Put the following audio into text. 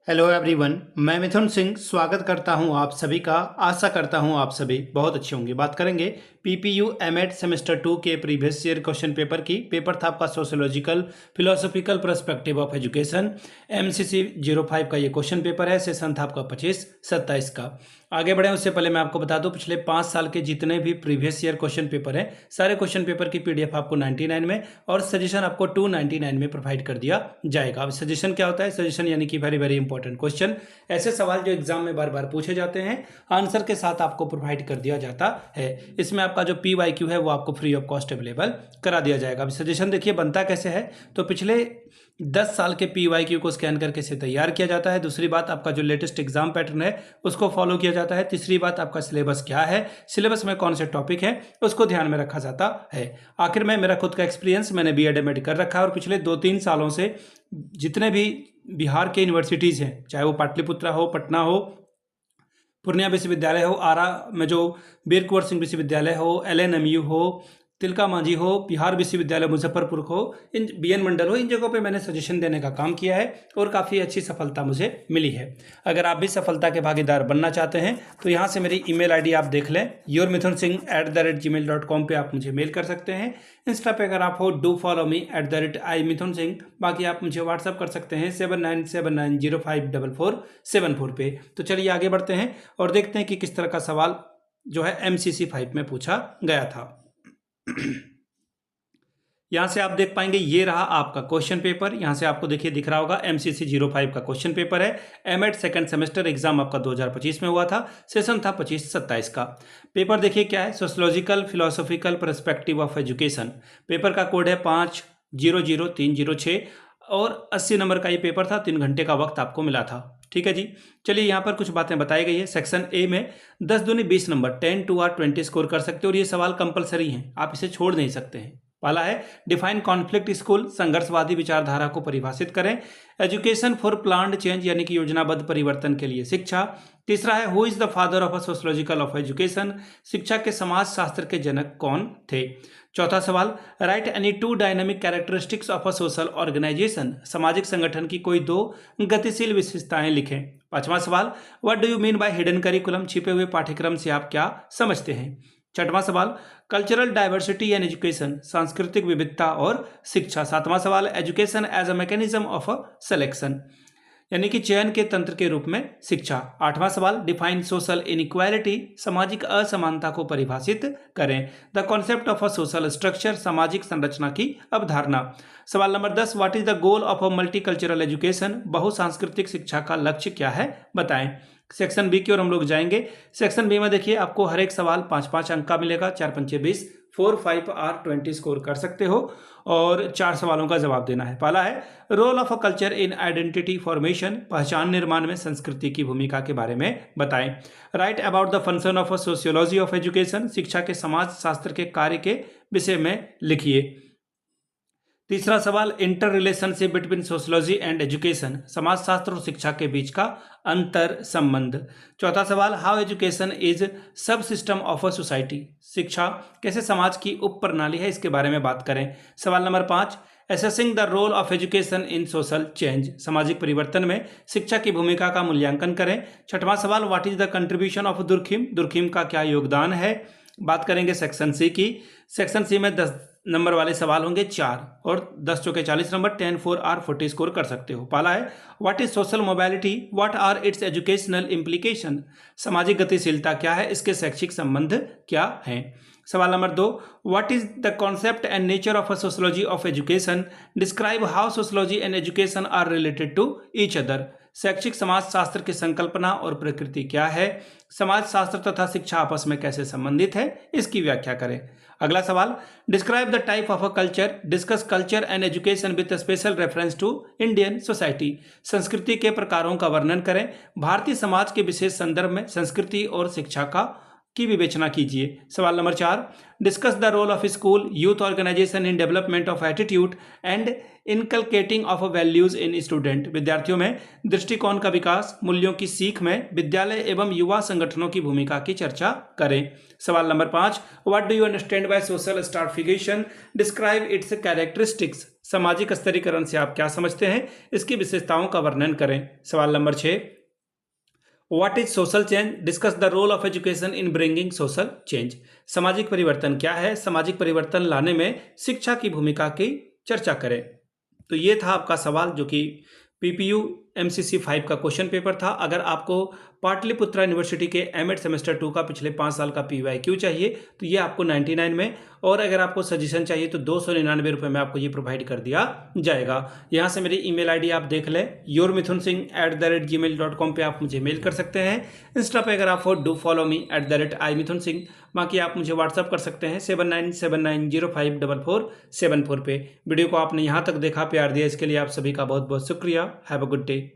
Hello everyone, मैं मिथुन सिंह स्वागत करता हूं आप सभी का। आशा करता हूं आप सभी बहुत अच्छे होंगे। बात करेंगे पीपीयू एमएड सेमेस्टर 2 के प्रीवियस ईयर क्वेश्चन पेपर की। पेपर था आपका sociological philosophical perspective of education, MCC 05 का ये क्वेश्चन पेपर है। सेशन था आपका 25-27 का। आगे बढ़े उससे पहले मैं आपको बता दूं, पिछले 5 साल के जितने भी प्रीवियस ईयर क्वेश्चन पेपर हैं, सारे क्वेश्चन पेपर की पीडीएफ आपको 99 में और सजेशन आपको 299 में प्रोवाइड कर दिया जाएगा। अब सजेशन क्या होता है? सजेशन यानी कि वेरी वेरी इंपॉर्टेंट क्वेश्चन, ऐसे सवाल जो एग्जाम में बार बार पूछे जाते हैं, आंसर के साथ आपको प्रोवाइड कर दिया जाता है। इसमें आपका जो PYQ है वो आपको फ्री ऑफ कॉस्ट अवेलेबल करा दिया जाएगा। अब सजेशन देखिए बनता कैसे है, तो पिछले 10 साल के PYQ को स्कैन करके इसे तैयार किया जाता है। दूसरी बात, आपका जो लेटेस्ट एग्जाम पैटर्न है उसको फॉलो किया जाता है। तीसरी बात, आपका सिलेबस क्या है, सिलेबस में कौन से टॉपिक है उसको ध्यान में रखा जाता है। आखिर में मेरा खुद का एक्सपीरियंस, मैंने BEd एमएड कर रखा है और पिछले 2-3 सालों से जितने भी बिहार के यूनिवर्सिटीज़ हैं, चाहे वो पाटलिपुत्र हो, पटना हो, पूर्णिया विश्वविद्यालय हो, आरा में जो वीर कुंवर सिंह विश्वविद्यालय हो, LNMU हो, तिलका मांझी हो, बिहार विश्वविद्यालय मुजफ्फरपुर हो, इन BN मंडल हो, इन जगहों पे मैंने सजेशन देने का काम किया है और काफ़ी अच्छी सफलता मुझे मिली है। अगर आप भी सफलता के भागीदार बनना चाहते हैं तो यहाँ से मेरी email ID आप देख लें, yourmithunsingh@gmail.com पे आप मुझे मेल कर सकते हैं। इंस्टा पे अगर आप हो, डू फॉलो मी @imithunsingh। बाकी आप मुझे व्हाट्सअप कर सकते हैं 7979054474 पे। तो चलिए आगे बढ़ते हैं और देखते हैं कि किस तरह का सवाल जो है MCC 5 में पूछा गया था। यहां से आप देख पाएंगे, ये रहा आपका क्वेश्चन पेपर। यहां से आपको देखिए दिख रहा होगा MCC 05 का क्वेश्चन पेपर है। एमएड सेकंड सेमेस्टर एग्जाम आपका 2025 में हुआ था। सेशन था 25-27 का। पेपर देखिए क्या है, sociological philosophical perspective of education. Paper का कोड है 500306 और 80 नंबर का ये पेपर था। 3 घंटे का वक्त आपको मिला था। ठीक है जी, चलिए यहाँ पर कुछ बातें बताई गई है। सेक्शन ए में 10 दूनी 20 नंबर 10 2 और 20 स्कोर कर सकते हो और ये सवाल कंपलसरी हैं, आप इसे छोड़ नहीं सकते हैं। पहला है डिफाइन कॉन्फ्लिक्ट स्कूल, संघर्षवादी विचारधारा को परिभाषित करें। एजुकेशन फॉर प्लान्ड चेंज यानी कि योजनाबद्ध परिवर्तन के लिए शिक्षा। तीसरा है who is the father of a sociological of education, शिक्षा के समाज शास्त्र के जनक कौन थे। चौथा सवाल, write any 2 dynamic characteristics of a social organisation, सामाजिक संगठन की कोई 2 गतिशील विशेषताएं लिखें। पांचवा सवाल, what do you mean by hidden curriculum, छिपे हुए पाठ्यक्रम से आप क्या समझते हैं। छठवां सवाल, कल्चरल डाइवर्सिटी एंड एजुकेशन, सांस्कृतिक विविधता और शिक्षा। सातवां सवाल, education as a mechanism of a selection, यानी कि चयन के तंत्र के रूप में शिक्षा। आठवां सवाल, डिफाइन सोशल इनइक्वालिटी, सामाजिक असमानता को परिभाषित करें। The concept of a social structure, सामाजिक संरचना की अवधारणा। सवाल number 10, what is the goal of a multicultural education, बहुसांस्कृतिक शिक्षा का लक्ष्य क्या है बताएं। सेक्शन बी की ओर हम लोग जाएंगे। सेक्शन बी में देखिए आपको हर एक सवाल 5-5 अंक का मिलेगा। 4×5 = 20, 4, 5 और 20 स्कोर कर सकते हो और 4 सवालों का जवाब देना है। पहला है role of a culture in identity formation, पहचान निर्माण में संस्कृति की भूमिका के बारे में बताएं। Right about the function of a sociology of education, शिक्षा के समाज शास्त्र के कार्य के विषय में लिखिए। तीसरा सवाल, inter relationship between sociology and education, समाजशास्त्र और शिक्षा के बीच का अंतर संबंध। चौथा सवाल, हाउ एजुकेशन इज सब सिस्टम ऑफ अ सोसाइटी, शिक्षा कैसे समाज की उप प्रणाली है, इसके बारे में बात करें। सवाल number 5, assessing the role of education in social change, सामाजिक परिवर्तन में शिक्षा की भूमिका का मूल्यांकन करें। छठवां सवाल, what is the contribution of Durkheim, Durkheim का क्या योगदान है। बात करेंगे सेक्शन सी की। सेक्शन सी में 10 नंबर वाले सवाल होंगे 4 और 10 चौके 40 नंबर, 10, 4 और 40 स्कोर कर सकते हो। पहला है what is social mobility, what are its educational implication, सामाजिक गतिशीलता क्या है, इसके शैक्षिक संबंध क्या हैं। सवाल नंबर 2, what is the concept and nature of a sociology of education, describe how sociology and education are related to each other, शैक्षिक समाजशास्त्र की संकल्पना और प्रकृति क्या है, समाजशास्त्र तथा शिक्षा आपस में कैसे संबंधित है, इसकी व्याख्या करें। अगला सवाल, describe the type of a culture, discuss culture and education with special reference to Indian society, संस्कृति के प्रकारों का वर्णन करें, भारतीय समाज के विशेष संदर्भ में संस्कृति और शिक्षा का की विवेचना कीजिए। सवाल नंबर 4, discuss the role of school youth organisation in development of attitude and inculcating of values in student. विद्यार्थियों में दृष्टिकोण का विकास, मूल्यों की सीख में विद्यालय एवं युवा संगठनों की भूमिका की चर्चा करें। सवाल number 5, what do you understand by social stratification, describe its characteristics. सामाजिक स्तरीकरण से आप क्या समझते हैं, इसकी विशेषताओं का वर्णन करें। सवाल नंबर 6, what is social change, discuss the role of education in bringing social change. सामाजिक परिवर्तन क्या है, सामाजिक परिवर्तन लाने में शिक्षा की भूमिका की चर्चा करें। तो ये था आपका सवाल जो कि पीपीयू एमसीसी 5 का क्वेश्चन पेपर था। अगर आपको पाटलिपुत्रा यूनिवर्सिटी के एमएड सेमेस्टर 2 का पिछले 5 साल का पीवाईक्यू चाहिए तो ये आपको 99 में, और अगर आपको सजेशन चाहिए तो 299 रुपये में आपको ये प्रोवाइड कर दिया जाएगा। यहाँ से मेरी ईमेल आईडी आप देख लें, yourmithunsingh@gmail.com पे आप मुझे मेल कर सकते हैं। इंस्टा पे अगर आप हो डू फॉलो मी @imithunsingh। बाकी आप मुझे व्हाट्सअप कर सकते हैं 7979054474 पे। वीडियो को आपने यहाँ तक देखा, प्यार दिया, इसके लिए आप सभी का बहुत बहुत शुक्रिया। Have a good day.